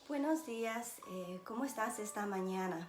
Buenos días, ¿cómo estás esta mañana?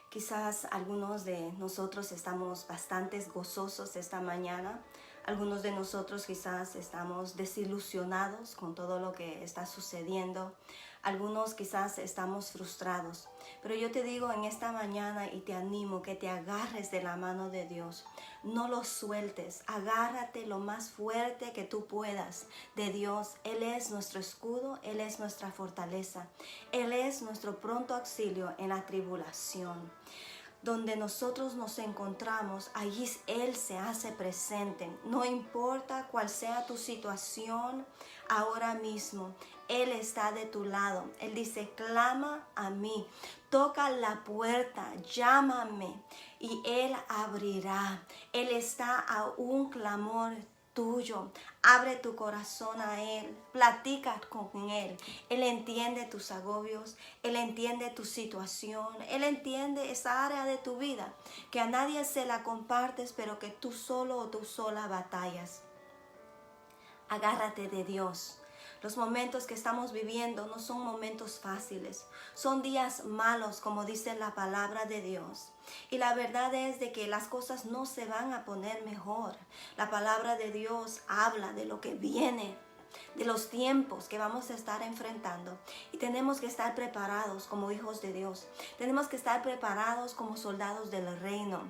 Quizás algunos de nosotros estamos bastante gozosos esta mañana. Algunos de nosotros quizás estamos desilusionados con todo lo que está sucediendo. Algunos quizás estamos frustrados. Pero yo te digo en esta mañana y te animo que te agarres de la mano de Dios. No lo sueltes. Agárrate lo más fuerte que tú puedas de Dios. Él es nuestro escudo. Él es nuestra fortaleza. Él es nuestro pronto auxilio en la tribulación. Donde nosotros nos encontramos, allí Él se hace presente. No importa cuál sea tu situación ahora mismo, Él está de tu lado. Él dice, clama a mí, toca la puerta, llámame y Él abrirá. Él está a un clamor tuyo. Abre tu corazón a Él, platica con Él. Él entiende tus agobios, Él entiende tu situación, Él entiende esa área de tu vida que a nadie se la compartes, pero que tú solo o tú sola batallas. Agárrate de Dios. Los momentos que estamos viviendo no son momentos fáciles, son días malos, como dice la palabra de Dios. Y la verdad es de que las cosas no se van a poner mejor. La palabra de Dios habla de lo que viene, de los tiempos que vamos a estar enfrentando. Y tenemos que estar preparados como hijos de Dios. Tenemos que estar preparados como soldados del reino.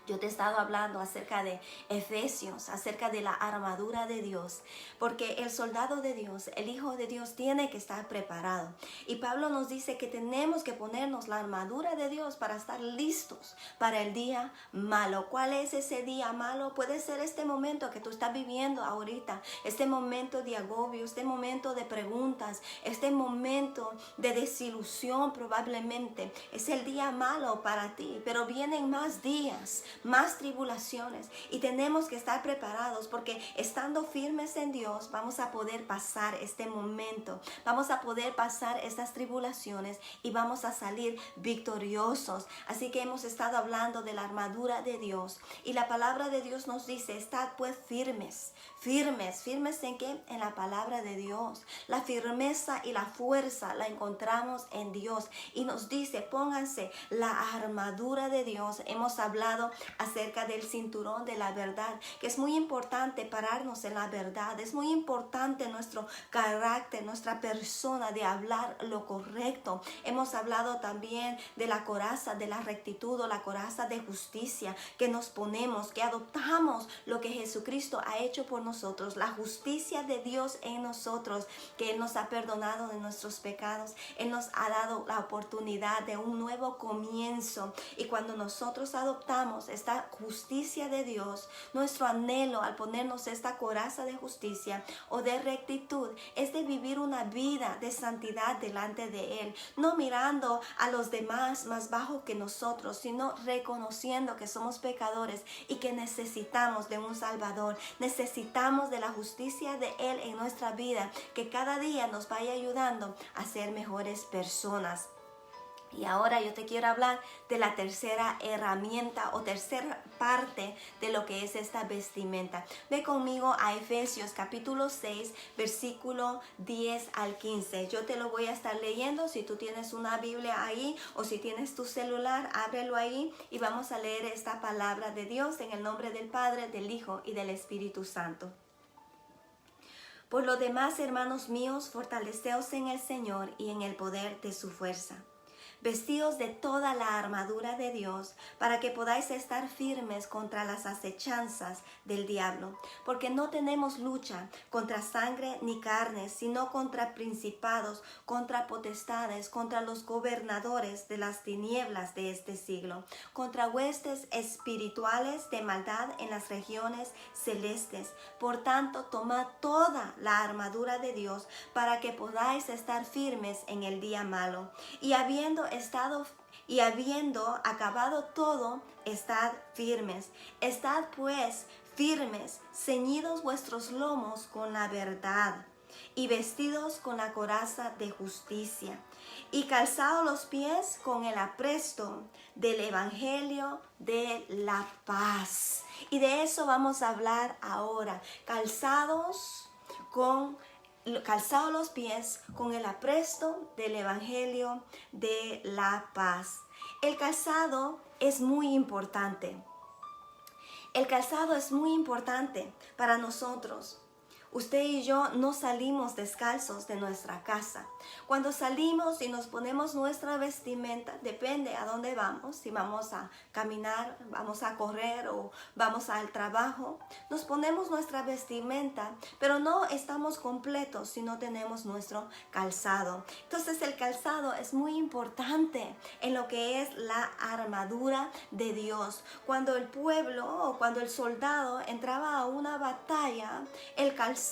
Yo te he estado hablando acerca de Efesios, acerca de la armadura de Dios, porque el soldado de Dios, el Hijo de Dios, tiene que estar preparado. Y Pablo nos dice que tenemos que ponernos la armadura de Dios para estar listos para el día malo. ¿Cuál es ese día malo? Puede ser este momento que tú estás viviendo ahorita, este momento de agobio, este momento de preguntas, este momento de desilusión probablemente. Es el día malo para ti, pero vienen más días, más tribulaciones y tenemos que estar preparados porque estando firmes en Dios vamos a poder pasar este momento, vamos a poder pasar estas tribulaciones y vamos a salir victoriosos. Así que hemos estado hablando de la armadura de Dios y la palabra de Dios nos dice, estad pues firmes. ¿Firmes en qué? En la palabra de Dios. La firmeza y la fuerza la encontramos en Dios y nos dice, pónganse la armadura de Dios. Hemos hablado acerca del cinturón de la verdad, que es muy importante pararnos en la verdad. Es muy importante nuestro carácter, nuestra persona de hablar lo correcto. Hemos hablado también de la coraza de la rectitud o la coraza de justicia que nos ponemos, que adoptamos lo que Jesucristo ha hecho por nosotros, la justicia de Dios en nosotros, que Él nos ha perdonado de nuestros pecados. Él nos ha dado la oportunidad de un nuevo comienzo y cuando nosotros adoptamos esta justicia de Dios, nuestro anhelo al ponernos esta coraza de justicia o de rectitud es de vivir una vida de santidad delante de Él, no mirando a los demás más bajo que nosotros, sino reconociendo que somos pecadores y que necesitamos de un Salvador, necesitamos de la justicia de Él en nuestra vida, que cada día nos vaya ayudando a ser mejores personas. Y ahora yo te quiero hablar de la tercera herramienta o tercera parte de lo que es esta vestimenta. Ve conmigo a Efesios capítulo 6, versículo 10 al 15. Yo te lo voy a estar leyendo. Si tú tienes una Biblia ahí o si tienes tu celular, ábrelo ahí y vamos a leer esta palabra de Dios en el nombre del Padre, del Hijo y del Espíritu Santo. Por lo demás, hermanos míos, fortaleceos en el Señor y en el poder de su fuerza. Vestidos de toda la armadura de Dios, para que podáis estar firmes contra las acechanzas del diablo, porque no tenemos lucha contra sangre ni carne, sino contra principados, contra potestades, contra los gobernadores de las tinieblas de este siglo, contra huestes espirituales de maldad en las regiones celestes. Por tanto, tomad toda la armadura de Dios, para que podáis estar firmes en el día malo, y habiendo acabado todo, estad firmes. Estad pues firmes, ceñidos vuestros lomos con la verdad y vestidos con la coraza de justicia y calzados los pies con el apresto del evangelio de la paz. Y de eso vamos a hablar ahora, calzados con calzado los pies con el apresto del Evangelio de la paz. El calzado es muy importante. El calzado es muy importante para nosotros. Usted y yo no salimos descalzos de nuestra casa. Cuando salimos y nos ponemos nuestra vestimenta, depende a dónde vamos, si vamos a caminar, vamos a correr o vamos al trabajo, nos ponemos nuestra vestimenta, pero no estamos completos si no tenemos nuestro calzado. Entonces el calzado es muy importante en lo que es la armadura de Dios. Cuando el pueblo o cuando el soldado entraba a una batalla, el calzado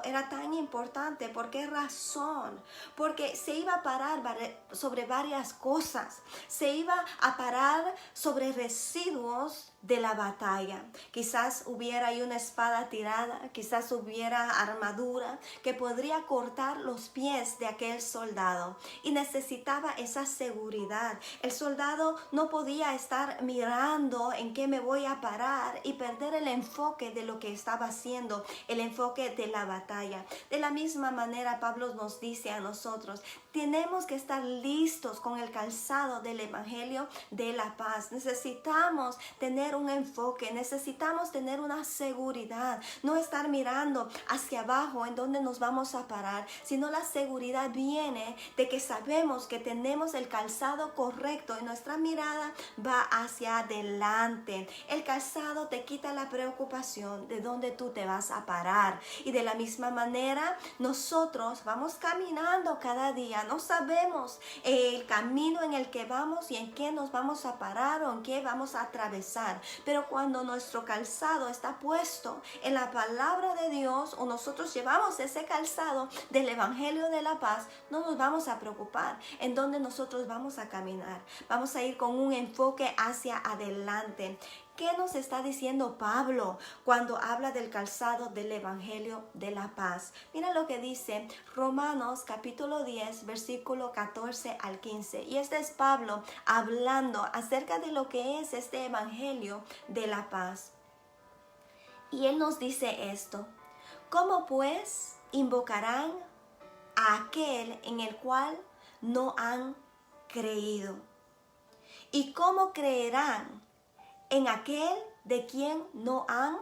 era tan importante. ¿Por qué razón? Porque se iba a parar sobre varias cosas. Se iba a parar sobre residuos de la batalla. Quizás hubiera ahí una espada tirada, quizás hubiera armadura que podría cortar los pies de aquel soldado y necesitaba esa seguridad. El soldado no podía estar mirando en qué me voy a parar y perder el enfoque de lo que estaba haciendo, el enfoque de la batalla. De la misma manera, Pablo nos dice a nosotros, tenemos que estar listos con el calzado del Evangelio de la paz. Necesitamos tener un enfoque, necesitamos tener una seguridad, no estar mirando hacia abajo en donde nos vamos a parar, sino la seguridad viene de que sabemos que tenemos el calzado correcto y nuestra mirada va hacia adelante. El calzado te quita la preocupación de dónde tú te vas a parar, y de la misma manera nosotros vamos caminando cada día, no sabemos el camino en el que vamos y en qué nos vamos a parar o en qué vamos a atravesar. Pero cuando nuestro calzado está puesto en la palabra de Dios, o nosotros llevamos ese calzado del Evangelio de la paz, no nos vamos a preocupar en dónde nosotros vamos a caminar. Vamos a ir con un enfoque hacia adelante. ¿Qué nos está diciendo Pablo cuando habla del calzado del Evangelio de la paz? Mira lo que dice Romanos capítulo 10, versículo 14 al 15. Y este es Pablo hablando acerca de lo que es este Evangelio de la paz. Y él nos dice esto: ¿cómo pues invocarán a aquel en el cual no han creído? ¿Y cómo creerán en aquel de quien no han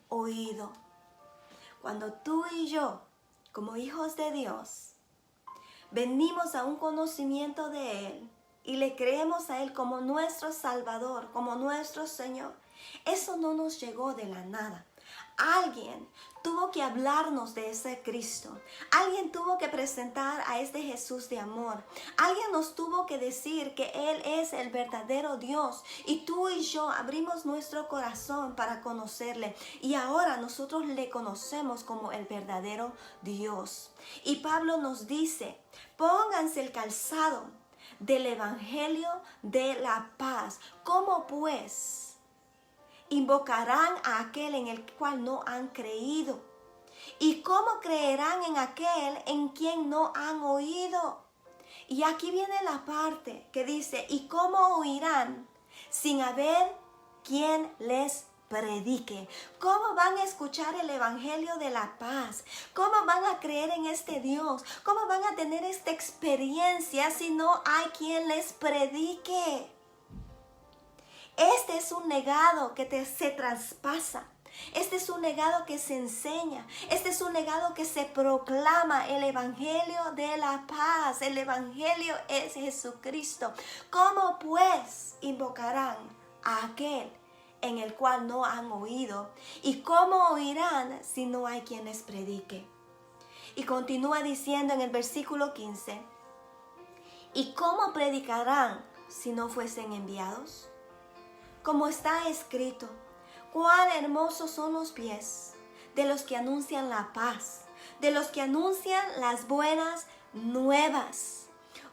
oído? Cuando tú y yo, como hijos de Dios, venimos a un conocimiento de Él y le creemos a Él como nuestro Salvador, como nuestro Señor, eso no nos llegó de la nada. Alguien tuvo que hablarnos de ese Cristo. Alguien tuvo que presentar a este Jesús de amor. Alguien nos tuvo que decir que Él es el verdadero Dios. Y tú y yo abrimos nuestro corazón para conocerle. Y ahora nosotros le conocemos como el verdadero Dios. Y Pablo nos dice, pónganse el calzado del Evangelio de la paz. ¿Cómo pues invocarán a aquel en el cual no han creído? ¿Y cómo creerán en aquel en quien no han oído? Y aquí viene la parte que dice, ¿y cómo oirán sin haber quien les predique? ¿Cómo van a escuchar el Evangelio de la paz? ¿Cómo van a creer en este Dios? ¿Cómo van a tener esta experiencia si no hay quien les predique? Este es un legado que se traspasa. Este es un legado que se enseña. Este es un legado que se proclama, el Evangelio de la paz. El Evangelio es Jesucristo. ¿Cómo pues invocarán a aquel en el cual no han oído? ¿Y cómo oirán si no hay quien les predique? Y continúa diciendo en el versículo 15, ¿y cómo predicarán si no fuesen enviados? Como está escrito, cuán hermosos son los pies de los que anuncian la paz, de los que anuncian las buenas nuevas.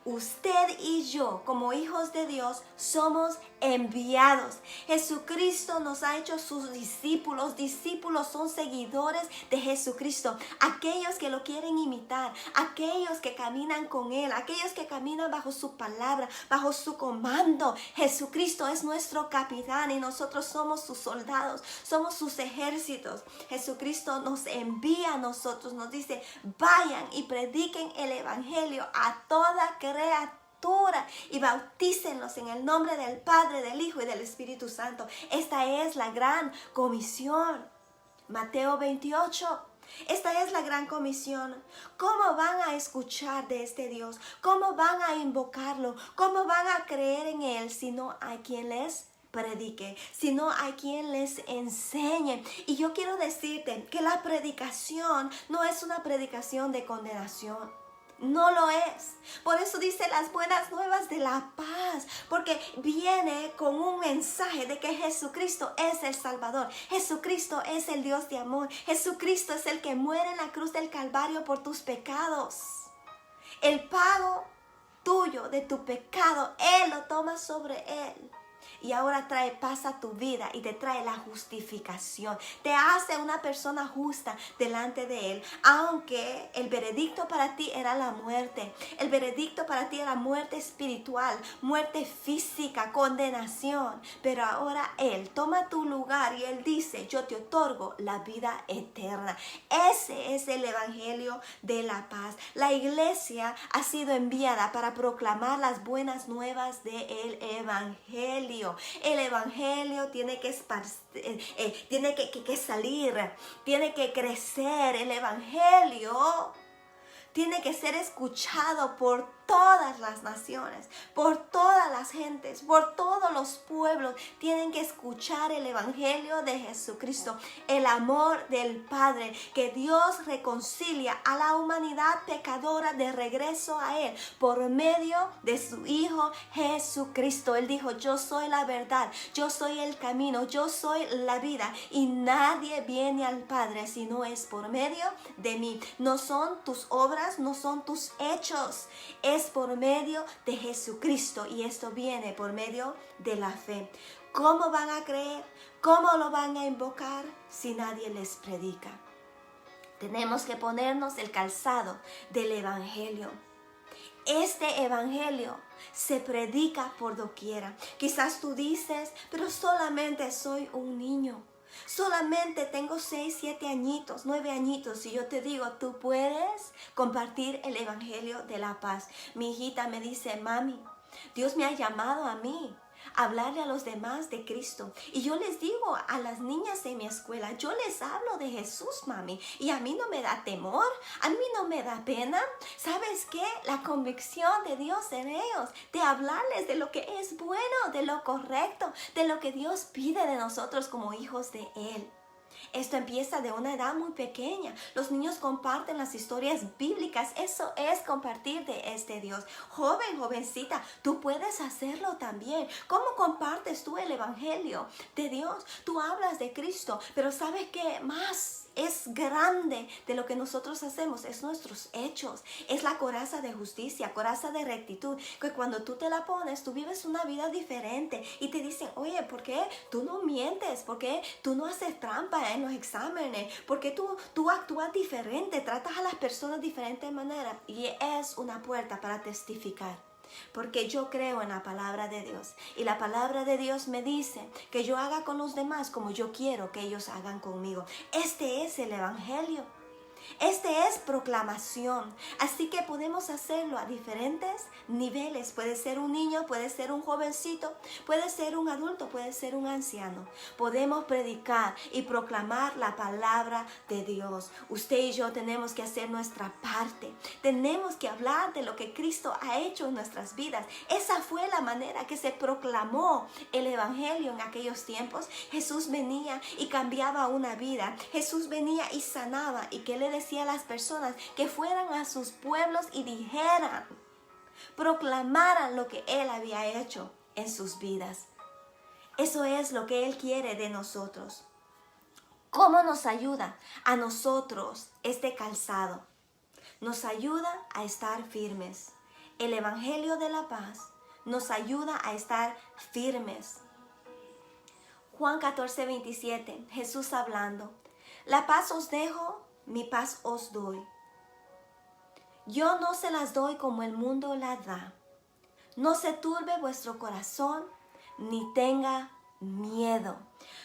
Usted y yo, como hijos de Dios, somos enviados. Jesucristo nos ha hecho sus discípulos. Discípulos son seguidores de Jesucristo. Aquellos que lo quieren imitar, aquellos que caminan con Él, aquellos que caminan bajo su palabra, bajo su comando. Jesucristo es nuestro capitán y nosotros somos sus soldados, somos sus ejércitos. Jesucristo nos envía a nosotros, nos dice, vayan y prediquen el evangelio a toda criatura y bautícenlos en el nombre del Padre, del Hijo y del Espíritu Santo. Esta es la gran comisión. Mateo 28. Esta es la gran comisión. ¿Cómo van a escuchar de este Dios? ¿Cómo van a invocarlo? ¿Cómo van a creer en Él si no hay quien les predique, si no hay quien les enseñe? Y yo quiero decirte que la predicación no es una predicación de condenación. No lo es. Por eso dice las buenas nuevas de la paz, porque viene con un mensaje de que Jesucristo es el Salvador. Jesucristo es el Dios de amor. Jesucristo es el que muere en la cruz del Calvario por tus pecados. El pago tuyo de tu pecado, Él lo toma sobre Él. Y ahora trae paz a tu vida y te trae la justificación. Te hace una persona justa delante de Él. Aunque el veredicto para ti era la muerte. El veredicto para ti era muerte espiritual, muerte física, condenación. Pero ahora Él toma tu lugar y Él dice, yo te otorgo la vida eterna. Ese es el evangelio de la paz. La iglesia ha sido enviada para proclamar las buenas nuevas del evangelio. El evangelio tiene que salir, tiene que crecer. El evangelio tiene que ser escuchado por todas las naciones, por todas las gentes, por todos los pueblos. Tienen que escuchar el evangelio de Jesucristo, el amor del Padre, que Dios reconcilia a la humanidad pecadora de regreso a Él por medio de su Hijo Jesucristo. Él dijo, yo soy la verdad, yo soy el camino, yo soy la vida y nadie viene al Padre si no es por medio de mí. No son tus obras, no son tus hechos, es por medio de Jesucristo y esto viene por medio de la fe. ¿Cómo van a creer? ¿Cómo lo van a invocar si nadie les predica? Tenemos que ponernos el calzado del evangelio. Este evangelio se predica por doquiera. Quizás tú dices, pero solamente soy un niño. Solamente tengo 6, 7 añitos, 9 añitos y yo te digo, tú puedes compartir el evangelio de la paz. Mi hijita me dice, mami, Dios me ha llamado a mí a hablarle a los demás de Cristo. Y yo les digo a las niñas de mi escuela, yo les hablo de Jesús, mami. Y a mí no me da temor, a mí no me da pena. ¿Sabes qué? La convicción de Dios en ellos, de hablarles de lo que es bueno, de lo correcto, de lo que Dios pide de nosotros como hijos de Él. Esto empieza de una edad muy pequeña. Los niños comparten las historias bíblicas. Eso es compartir de este Dios. Joven, jovencita, tú puedes hacerlo también. ¿Cómo compartes tú el evangelio de Dios? Tú hablas de Cristo, pero ¿sabes qué más es grande de lo que nosotros hacemos? Es nuestros hechos. Es la coraza de justicia, coraza de rectitud, que cuando tú te la pones, tú vives una vida diferente y te dicen, oye, ¿por qué tú no mientes? ¿Por qué tú no haces trampa en los exámenes? ¿Por qué tú actúas diferente? Tratas a las personas de diferente manera. Y es una puerta para testificar. Porque yo creo en la palabra de Dios y la palabra de Dios me dice que yo haga con los demás como yo quiero que ellos hagan conmigo. Este es el evangelio. Este es proclamación, así que podemos hacerlo a diferentes niveles. Puede ser un niño, puede ser un jovencito, puede ser un adulto, puede ser un anciano. Podemos predicar y proclamar la palabra de Dios. Usted y yo tenemos que hacer nuestra parte. Tenemos que hablar de lo que Cristo ha hecho en nuestras vidas. Esa fue la manera que se proclamó el evangelio en aquellos tiempos. Jesús venía y cambiaba una vida. Jesús venía y sanaba. ¿Y qué le decía a las personas? Que fueran a sus pueblos y dijeran, proclamaran lo que Él había hecho en sus vidas. Eso es lo que Él quiere de nosotros. ¿Cómo nos ayuda a nosotros este calzado? Nos ayuda a estar firmes El Evangelio de la paz nos ayuda a estar firmes. Juan 14, 27, Jesús hablando. La paz os dejo, mi paz os doy. Yo no se las doy como el mundo la da. No se turbe vuestro corazón, ni tenga miedo.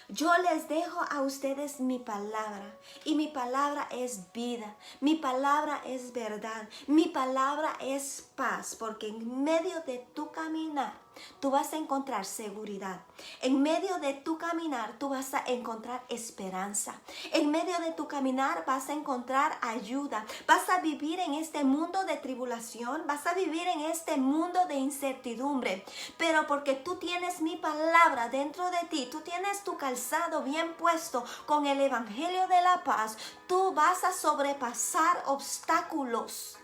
Yo les dejo a ustedes mi palabra, y mi palabra es vida, mi palabra es verdad, mi palabra es paz, porque en medio de tu caminar tú vas a encontrar seguridad. En medio de tu caminar tú vas a encontrar esperanza. En medio de tu caminar vas a encontrar ayuda. Vas a vivir en este mundo de tribulación, vas a vivir en este mundo de incertidumbre. Pero porque tú tienes mi palabra dentro de ti, tú tienes tu calzado bien puesto con el Evangelio de la paz, tú vas a sobrepasar obstáculos.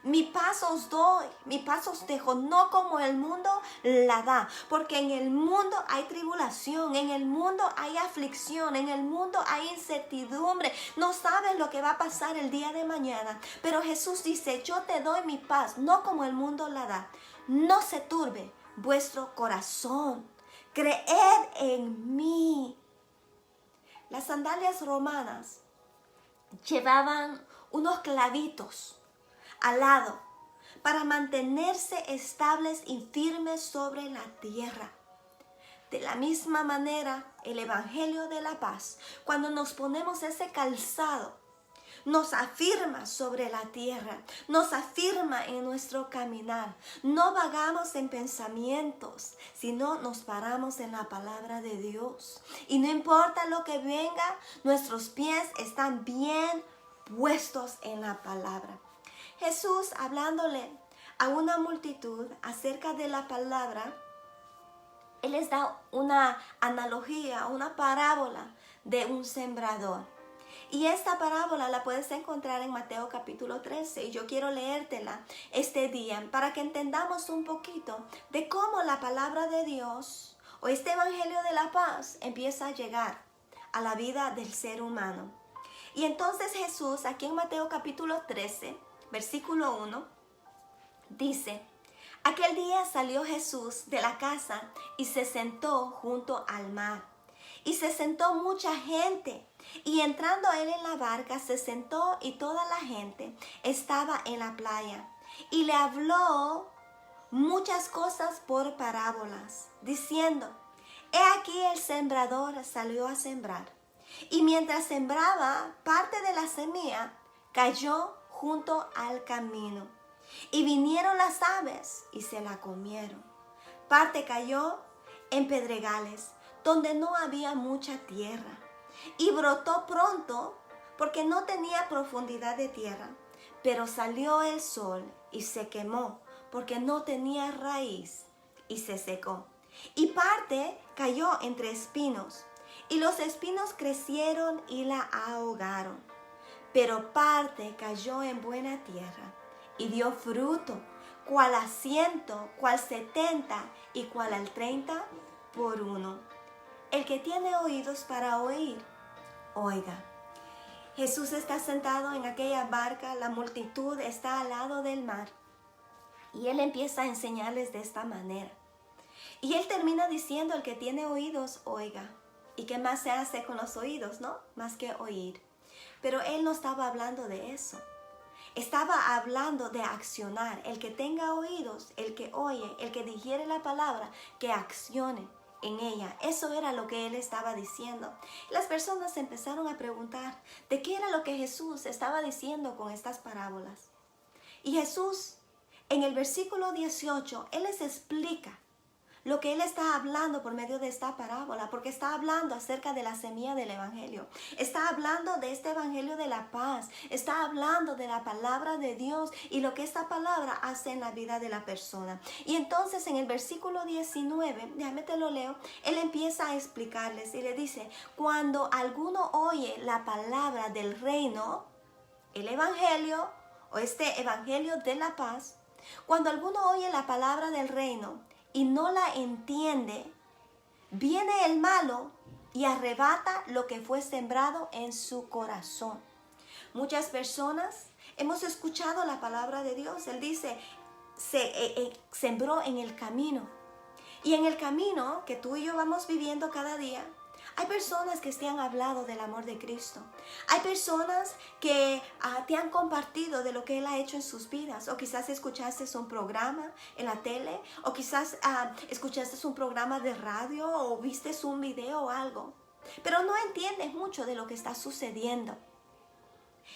Mi paz os doy, mi paz os dejo, no como el mundo la da, porque en el mundo hay tribulación, en el mundo hay aflicción, en el mundo hay incertidumbre, no sabes lo que va a pasar el día de mañana, pero Jesús dice, yo te doy mi paz, no como el mundo la da, no se turbe vuestro corazón, creed en mí. Las sandalias romanas llevaban unos clavitos al lado para mantenerse estables y firmes sobre la tierra. De la misma manera, el Evangelio de la paz, cuando nos ponemos ese calzado, nos afirma sobre la tierra, nos afirma en nuestro caminar. No vagamos en pensamientos, sino nos paramos en la palabra de Dios. Y no importa lo que venga, nuestros pies están bien puestos en la palabra. Jesús, hablándole a una multitud acerca de la palabra, Él les da una analogía, una parábola de un sembrador. Y esta parábola la puedes encontrar en Mateo capítulo 13. Y yo quiero leértela este día para que entendamos un poquito de cómo la palabra de Dios o este Evangelio de la paz empieza a llegar a la vida del ser humano. Y entonces Jesús, aquí en Mateo capítulo 13, versículo 1, dice, aquel día salió Jesús de la casa y se sentó junto al mar. Y se sentó mucha gente. Y entrando él en la barca, se sentó y toda la gente estaba en la playa. Y le habló muchas cosas por parábolas, diciendo, he aquí el sembrador salió a sembrar. Y mientras sembraba, parte de la semilla cayó junto al camino. Y vinieron las aves y se la comieron. Parte cayó en pedregales, donde no había mucha tierra. Y brotó pronto, porque no tenía profundidad de tierra. Pero salió el sol y se quemó, porque no tenía raíz, y se secó. Y parte cayó entre espinos, y los espinos crecieron y la ahogaron. Pero parte cayó en buena tierra, y dio fruto, cual a 100, cual 70, y cual al 30 por uno. El que tiene oídos para oír, oiga. Jesús está sentado en aquella barca, la multitud está al lado del mar. Y Él empieza a enseñarles de esta manera. Y Él termina diciendo, el que tiene oídos, oiga. ¿Y qué más se hace con los oídos, no? Más que oír. Pero Él no estaba hablando de eso. Estaba hablando de accionar. El que tenga oídos, el que oye, el que digiere la palabra, que accione en ella. Eso era lo que Él estaba diciendo. Las personas empezaron a preguntar de qué era lo que Jesús estaba diciendo con estas parábolas. Y Jesús, en el versículo 18, Él les explica lo que Él está hablando por medio de esta parábola, porque está hablando acerca de la semilla del Evangelio. Está hablando de este Evangelio de la paz. Está hablando de la palabra de Dios y lo que esta palabra hace en la vida de la persona. Y entonces en el versículo 19, déjame te lo leo, Él empieza a explicarles y le dice, cuando alguno oye la palabra del reino, el Evangelio o este Evangelio de la paz, cuando alguno oye la palabra del reino y no la entiende, viene el malo y arrebata lo que fue sembrado en su corazón. Muchas personas hemos escuchado la palabra de Dios. Él dice, sembró en el camino. Y en el camino que tú y yo vamos viviendo cada día, hay personas que te han hablado del amor de Cristo. Hay personas que te han compartido de lo que Él ha hecho en sus vidas. O quizás escuchaste un programa en la tele. O quizás escuchaste un programa de radio. O viste un video o algo. Pero no entiendes mucho de lo que está sucediendo.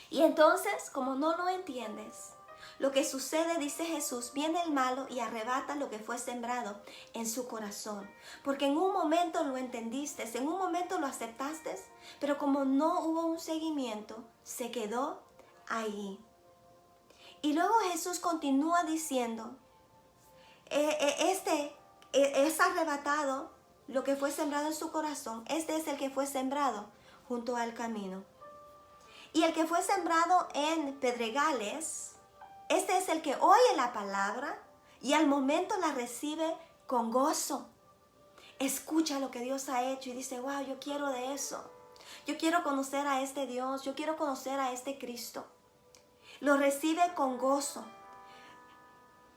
Y entonces, como no lo entiendes, lo que sucede, dice Jesús, viene el malo y arrebata lo que fue sembrado en su corazón. Porque en un momento lo entendiste, en un momento lo aceptaste, pero como no hubo un seguimiento, se quedó ahí. Y luego Jesús continúa diciendo, es arrebatado lo que fue sembrado en su corazón. Este es el que fue sembrado junto al camino. Y el que fue sembrado en pedregales, este es el que oye la palabra y al momento la recibe con gozo. Escucha lo que Dios ha hecho y dice, wow, yo quiero de eso. Yo quiero conocer a este Dios, yo quiero conocer a este Cristo. Lo recibe con gozo,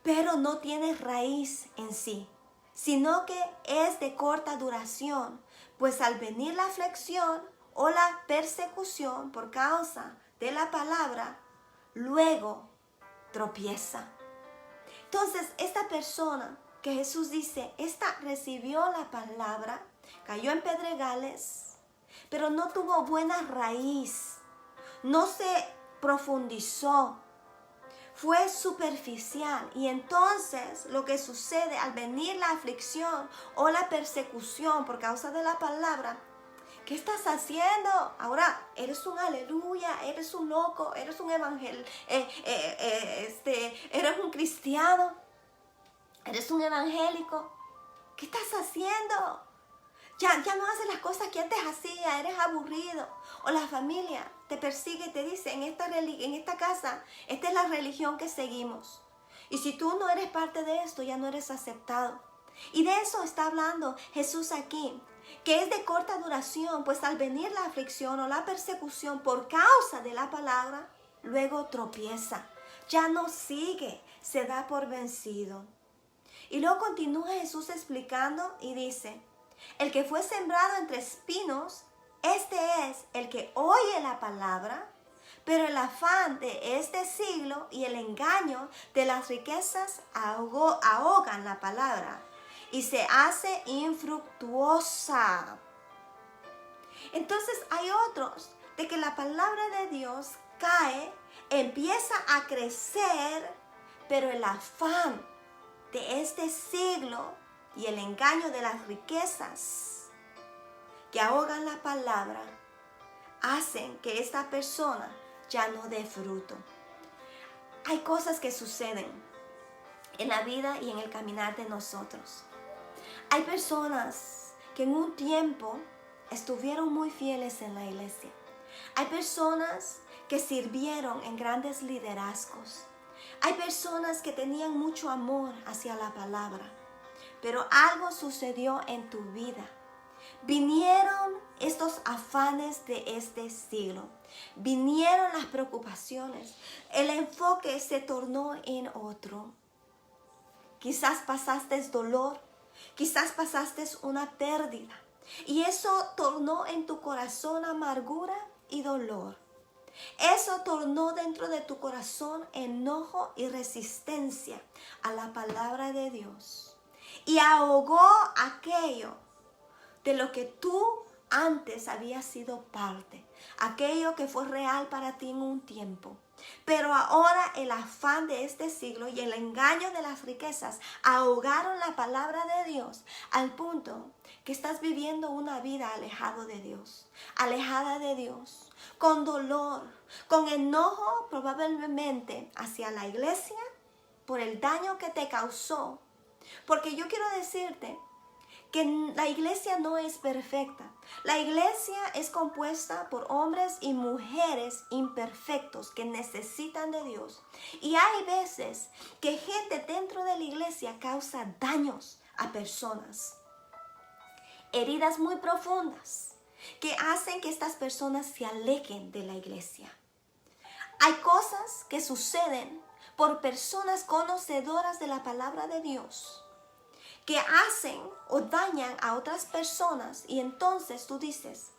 pero no tiene raíz en sí, sino que es de corta duración, pues al venir la aflicción o la persecución por causa de la palabra, luego tropieza. Entonces, esta persona que Jesús dice, esta recibió la palabra, cayó en pedregales, pero no tuvo buena raíz, no se profundizó, fue superficial. Y entonces lo que sucede al venir la aflicción o la persecución por causa de la palabra, ¿qué estás haciendo? Ahora eres un aleluya, eres un loco, eres un eres un cristiano, eres un evangélico. ¿Qué estás haciendo? Ya no haces las cosas que antes hacía, eres aburrido. O la familia te persigue y te dice, en esta casa, esta es la religión que seguimos. Y si tú no eres parte de esto, ya no eres aceptado. Y de eso está hablando Jesús aquí, que es de corta duración, pues al venir la aflicción o la persecución por causa de la palabra, luego tropieza, ya no sigue, se da por vencido. Y luego continúa Jesús explicando y dice, el que fue sembrado entre espinos, este es el que oye la palabra, pero el afán de este siglo y el engaño de las riquezas ahogan la palabra y se hace infructuosa. Entonces hay otros de que la palabra de Dios cae, empieza a crecer, pero el afán de este siglo y el engaño de las riquezas que ahogan la palabra hacen que esta persona ya no dé fruto. Hay cosas que suceden en la vida y en el caminar de nosotros. Hay personas que en un tiempo estuvieron muy fieles en la iglesia. Hay personas que sirvieron en grandes liderazgos. Hay personas que tenían mucho amor hacia la palabra. Pero algo sucedió en tu vida. Vinieron estos afanes de este siglo. Vinieron las preocupaciones. El enfoque se tornó en otro. Quizás pasaste dolor. Quizás pasaste una pérdida. Y eso tornó en tu corazón amargura y dolor. Eso tornó dentro de tu corazón enojo y resistencia a la palabra de Dios. Y ahogó aquello de lo que tú antes habías sido parte. Aquello que fue real para ti en un tiempo. Pero ahora el afán de este siglo y el engaño de las riquezas ahogaron la palabra de Dios al punto que estás viviendo una vida alejada de Dios. Alejada de Dios. Con dolor, con enojo probablemente hacia la iglesia por el daño que te causó. Porque yo quiero decirte que la iglesia no es perfecta. La iglesia es compuesta por hombres y mujeres imperfectos que necesitan de Dios. Y hay veces que gente dentro de la iglesia causa daños a personas. Heridas muy profundas que hacen que estas personas se alejen de la iglesia. Hay cosas que suceden por personas conocedoras de la palabra de Dios, que hacen o dañan a otras personas, y entonces tú dices,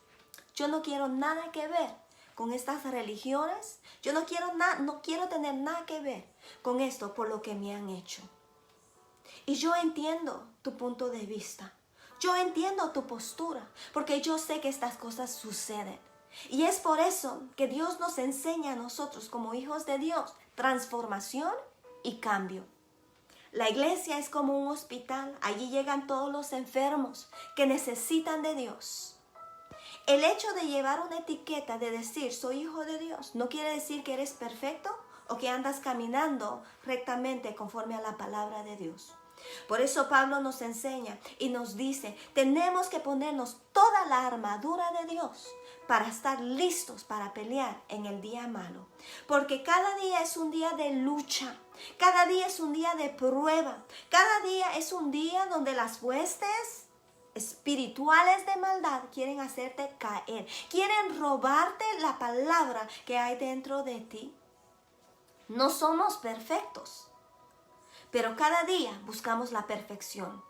yo no quiero nada que ver con estas religiones, yo no quiero tener nada que ver con esto por lo que me han hecho. Y yo entiendo tu punto de vista, yo entiendo tu postura, porque yo sé que estas cosas suceden. Y es por eso que Dios nos enseña a nosotros como hijos de Dios transformación y cambio. La iglesia es como un hospital, allí llegan todos los enfermos que necesitan de Dios. El hecho de llevar una etiqueta de decir soy hijo de Dios no quiere decir que eres perfecto o que andas caminando rectamente conforme a la palabra de Dios. Por eso Pablo nos enseña y nos dice, tenemos que ponernos toda la armadura de Dios para estar listos para pelear en el día malo. Porque cada día es un día de lucha, cada día es un día de prueba, cada día es un día donde las huestes espirituales de maldad quieren hacerte caer, quieren robarte la palabra que hay dentro de ti. No somos perfectos, pero cada día buscamos la perfección.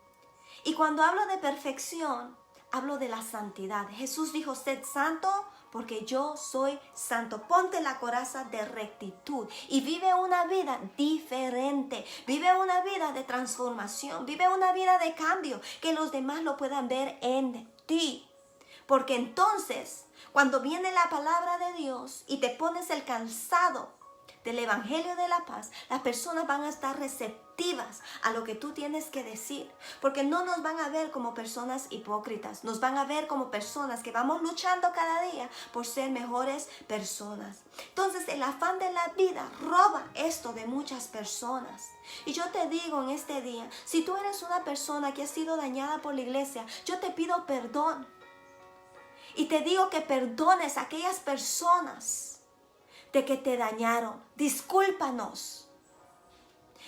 Y cuando hablo de perfección, hablo de la santidad. Jesús dijo, sed santo porque yo soy santo. Ponte la coraza de rectitud y vive una vida diferente. Vive una vida de transformación. Vive una vida de cambio, que los demás lo puedan ver en ti. Porque entonces, cuando viene la palabra de Dios y te pones el calzado del Evangelio de la Paz, las personas van a estar receptivas a lo que tú tienes que decir, porque no nos van a ver como personas hipócritas, nos van a ver como personas que vamos luchando cada día por ser mejores personas. Entonces el afán de la vida roba esto de muchas personas. Y yo te digo en este día, si tú eres una persona que ha sido dañada por la iglesia, yo te pido perdón. Y te digo que perdones a aquellas personas de que te dañaron. Discúlpanos.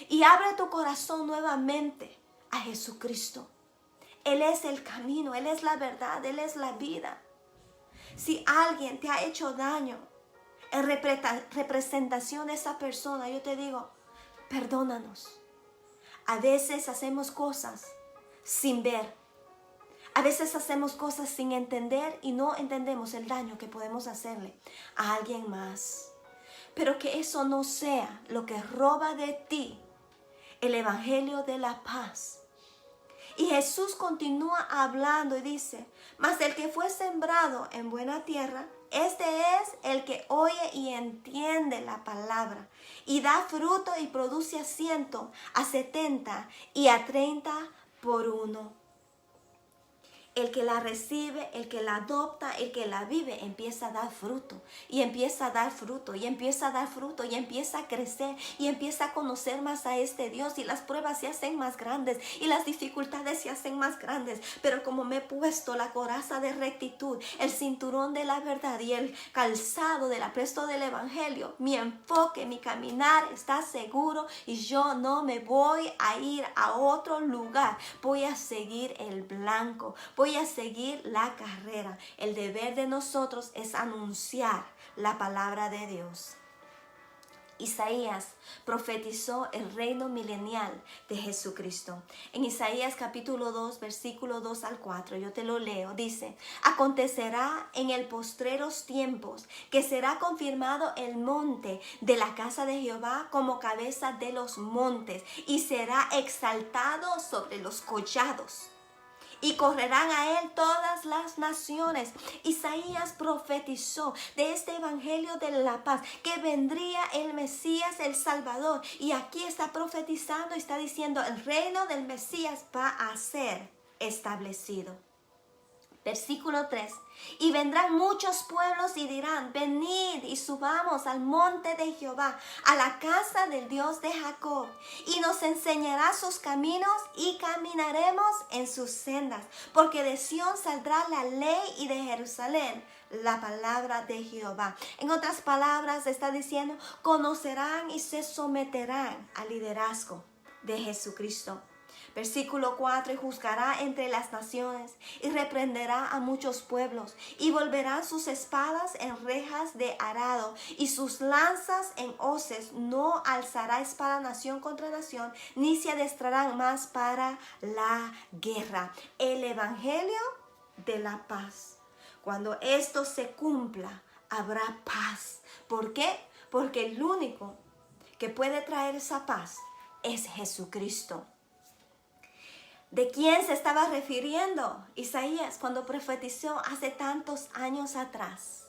Y abre tu corazón nuevamente a Jesucristo. Él es el camino, Él es la verdad, Él es la vida. Si alguien te ha hecho daño en representación de esa persona, yo te digo, perdónanos. A veces hacemos cosas sin ver. A veces hacemos cosas sin entender y no entendemos el daño que podemos hacerle a alguien más. Pero que eso no sea lo que roba de ti el Evangelio de la paz. Y Jesús continúa hablando y dice, mas el que fue sembrado en buena tierra, este es el que oye y entiende la palabra y da fruto y produce a 100, a 70 y a 30 por uno. El que la recibe, el que la adopta, el que la vive, empieza a dar fruto. Y empieza a dar fruto, y empieza a dar fruto, y empieza a crecer, y empieza a conocer más a este Dios. Y las pruebas se hacen más grandes, y las dificultades se hacen más grandes. Pero como me he puesto la coraza de rectitud, el cinturón de la verdad y el calzado del apresto del Evangelio, mi enfoque, mi caminar está seguro, y yo no me voy a ir a otro lugar. Voy a seguir el blanco. Voy a seguir la carrera. El deber de nosotros es anunciar la palabra de Dios. Isaías profetizó el reino milenial de Jesucristo. En Isaías capítulo 2, versículo 2 al 4, yo te lo leo, dice, acontecerá en el postreros tiempos que será confirmado el monte de la casa de Jehová como cabeza de los montes y será exaltado sobre los collados. Y correrán a él todas las naciones. Isaías profetizó de este evangelio de la paz, que vendría el Mesías, el Salvador. Y aquí está profetizando y está diciendo, el reino del Mesías va a ser establecido. Versículo 3. Y vendrán muchos pueblos y dirán, venid y subamos al monte de Jehová, a la casa del Dios de Jacob, y nos enseñará sus caminos y caminaremos en sus sendas, porque de Sión saldrá la ley y de Jerusalén la palabra de Jehová. En otras palabras está diciendo, conocerán y se someterán al liderazgo de Jesucristo. Versículo 4, y juzgará entre las naciones, y reprenderá a muchos pueblos, y volverán sus espadas en rejas de arado, y sus lanzas en hoces. No alzará espada nación contra nación, ni se adestrarán más para la guerra. El evangelio de la paz. Cuando esto se cumpla, habrá paz. ¿Por qué? Porque el único que puede traer esa paz es Jesucristo. ¿De quién se estaba refiriendo Isaías cuando profetizó hace tantos años atrás?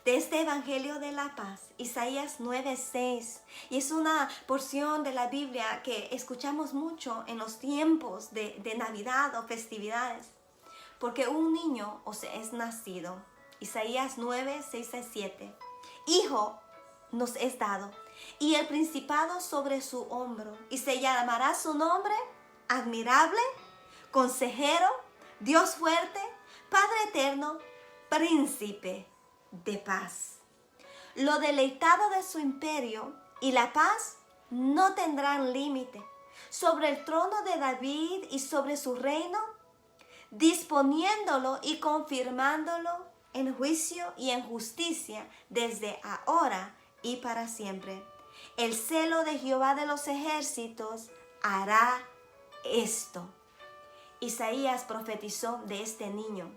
De este evangelio de la paz, Isaías 9:6. Y es una porción de la Biblia que escuchamos mucho en los tiempos de Navidad o festividades. Porque un niño os es nacido. Isaías 9:6-7. Hijo nos es dado, y el principado sobre su hombro, y se llamará su nombre Admirable, Consejero, Dios fuerte, Padre eterno, Príncipe de paz. Lo deleitado de su imperio y la paz no tendrán límite sobre el trono de David y sobre su reino, disponiéndolo y confirmándolo en juicio y en justicia desde ahora y para siempre. El celo de Jehová de los ejércitos hará esto. Isaías profetizó de este niño,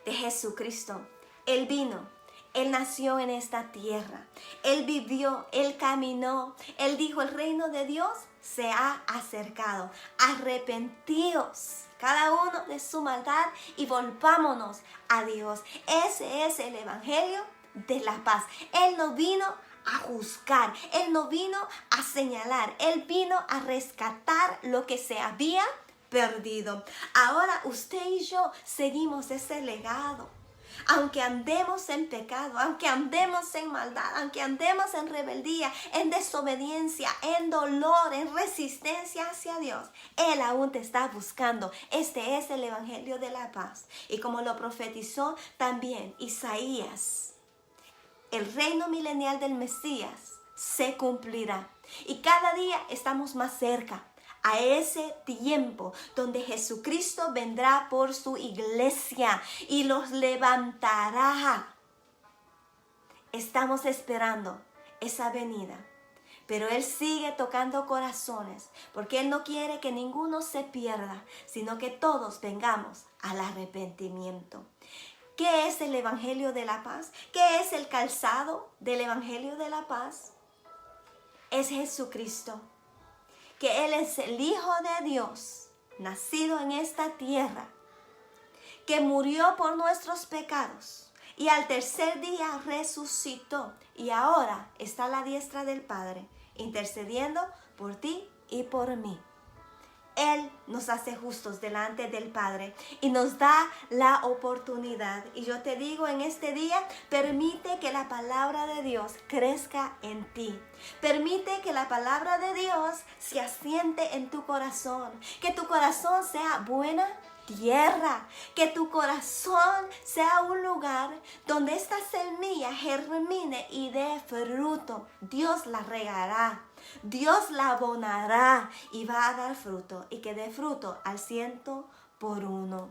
de Jesucristo. Él vino, Él nació en esta tierra, Él vivió, Él caminó, Él dijo, el reino de Dios se ha acercado. Arrepentíos cada uno de su maldad y volvámonos a Dios. Ese es el evangelio de la paz. Él no vino a juzgar, Él no vino a señalar, Él vino a rescatar lo que se había perdido. Ahora usted y yo seguimos ese legado. Aunque andemos en pecado, aunque andemos en maldad, aunque andemos en rebeldía, en desobediencia, en dolor, en resistencia hacia Dios, Él aún te está buscando. Este es el evangelio de la paz. Y como lo profetizó también Isaías, el reino milenial del Mesías se cumplirá. Y cada día estamos más cerca a ese tiempo donde Jesucristo vendrá por su iglesia y los levantará. Estamos esperando esa venida. Pero Él sigue tocando corazones, porque Él no quiere que ninguno se pierda, sino que todos vengamos al arrepentimiento. ¿Qué es el evangelio de la paz? ¿Qué es el calzado del evangelio de la paz? Es Jesucristo, que Él es el Hijo de Dios, nacido en esta tierra, que murió por nuestros pecados y al tercer día resucitó y ahora está a la diestra del Padre, intercediendo por ti y por mí. Él nos hace justos delante del Padre y nos da la oportunidad. Y yo te digo en este día, permite que la palabra de Dios crezca en ti. Permite que la palabra de Dios se asiente en tu corazón. Que tu corazón sea buena tierra, que tu corazón sea un lugar donde esta semilla germine y dé fruto. Dios la regará, Dios la abonará y va a dar fruto, y que dé fruto al 100%.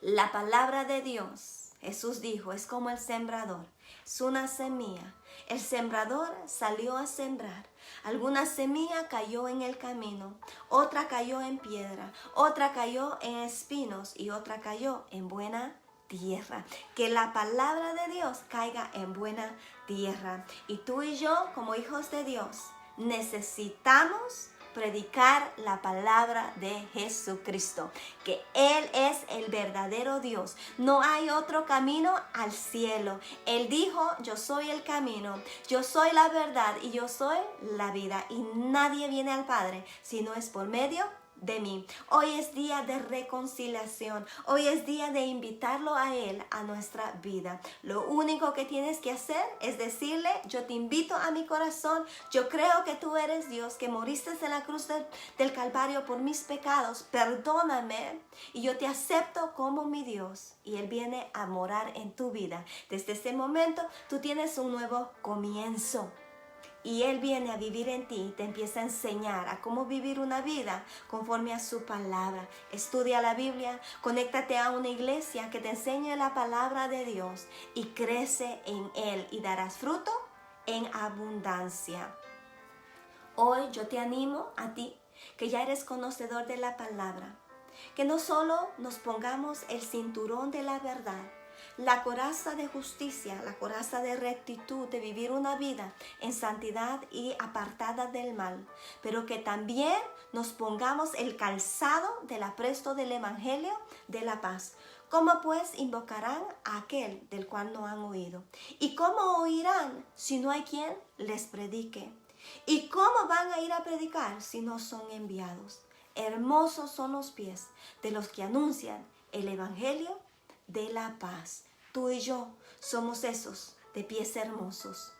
La palabra de Dios, Jesús dijo, es como el sembrador, es una semilla. El sembrador salió a sembrar. Alguna semilla cayó en el camino, otra cayó en piedra, otra cayó en espinos y otra cayó en buena tierra. Que la palabra de Dios caiga en buena tierra. Y tú y yo, como hijos de Dios, necesitamos predicar la palabra de Jesucristo, que Él es el verdadero Dios. No hay otro camino al cielo. Él dijo, yo soy el camino, yo soy la verdad y yo soy la vida. Y nadie viene al Padre si no es por medio de mí. Hoy es día de reconciliación. Hoy es día de invitarlo a Él a nuestra vida. Lo único que tienes que hacer es decirle, yo te invito a mi corazón. Yo creo que tú eres Dios, que moriste en la cruz del Calvario por mis pecados. Perdóname y yo te acepto como mi Dios. Y Él viene a morar en tu vida. Desde ese momento tú tienes un nuevo comienzo. y Él viene a vivir en ti y te empieza a enseñar a cómo vivir una vida conforme a su palabra. Estudia la Biblia, conéctate a una iglesia que te enseñe la palabra de Dios y crece en Él y darás fruto en abundancia. Hoy yo te animo a ti, que ya eres conocedor de la palabra, que no solo nos pongamos el cinturón de la verdad, la coraza de justicia, la coraza de rectitud, de vivir una vida en santidad y apartada del mal, pero que también nos pongamos el calzado del apresto del evangelio de la paz. ¿Cómo pues invocarán a aquel del cual no han oído? ¿Y cómo oirán si no hay quien les predique? ¿Y cómo van a ir a predicar si no son enviados? Hermosos son los pies de los que anuncian el evangelio de la paz. Tú y yo somos esos de pies hermosos,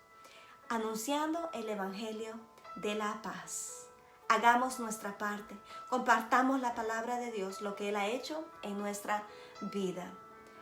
anunciando el evangelio de la paz. Hagamos nuestra parte, compartamos la palabra de Dios, lo que Él ha hecho en nuestra vida.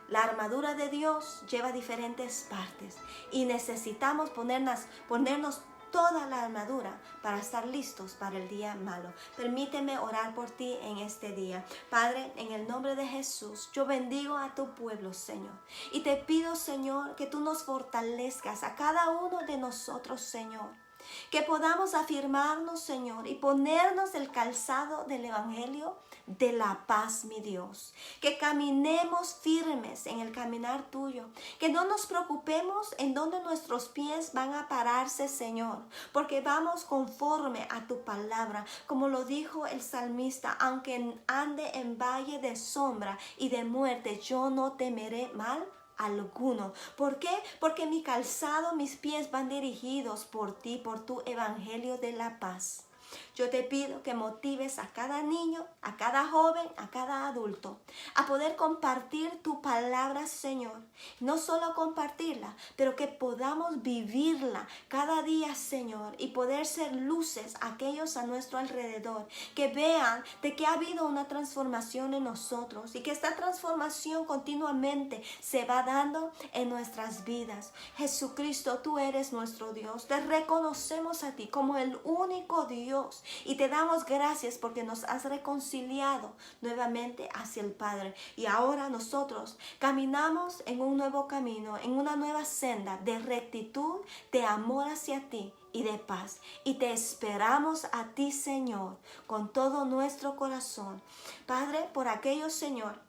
La armadura de Dios lleva diferentes partes y necesitamos ponernos toda la armadura para estar listos para el día malo. Permíteme orar por ti en este día. Padre, en el nombre de Jesús, yo bendigo a tu pueblo, Señor. Y te pido, Señor, que tú nos fortalezcas a cada uno de nosotros, Señor. Que podamos afirmarnos, Señor, y ponernos el calzado del evangelio de la paz, mi Dios. Que caminemos firmes en el caminar tuyo. Que no nos preocupemos en dónde nuestros pies van a pararse, Señor. Porque vamos conforme a tu palabra. Como lo dijo el salmista, aunque ande en valle de sombra y de muerte, yo no temeré mal alguno. ¿Por qué? Porque mi calzado, mis pies van dirigidos por ti, por tu evangelio de la paz. Yo te pido que motives a cada niño, a cada joven, a cada adulto a poder compartir tu palabra, Señor. No solo compartirla, pero que podamos vivirla cada día, Señor, y poder ser luces a aquellos a nuestro alrededor, que vean de que ha habido una transformación en nosotros y que esta transformación continuamente se va dando en nuestras vidas. Jesucristo, tú eres nuestro Dios. Te reconocemos a ti como el único Dios. Y te damos gracias porque nos has reconciliado nuevamente hacia el Padre. Y ahora nosotros caminamos en un nuevo camino, en una nueva senda de rectitud, de amor hacia ti y de paz. Y te esperamos a ti, Señor, con todo nuestro corazón. Padre, por aquellos, Señor,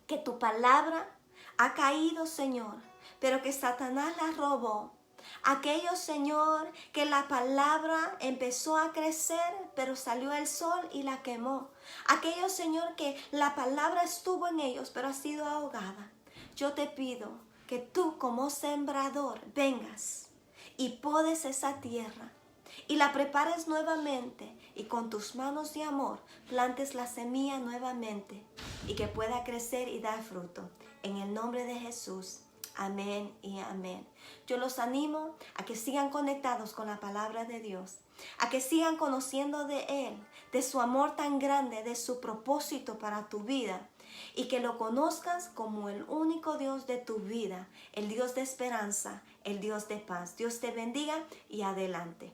que tu palabra ha caído, Señor, pero que Satanás la robó. Aquellos, Señor, que la palabra empezó a crecer, pero salió el sol y la quemó. Aquellos, Señor, que la palabra estuvo en ellos, pero ha sido ahogada. Yo te pido que tú, como sembrador, vengas y podes esa tierra y la prepares nuevamente y con tus manos de amor plantes la semilla nuevamente y que pueda crecer y dar fruto. En el nombre de Jesús. Amén y amén. Yo los animo a que sigan conectados con la palabra de Dios, a que sigan conociendo de Él, de su amor tan grande, de su propósito para tu vida, y que lo conozcas como el único Dios de tu vida, el Dios de esperanza, el Dios de paz. Dios te bendiga y adelante.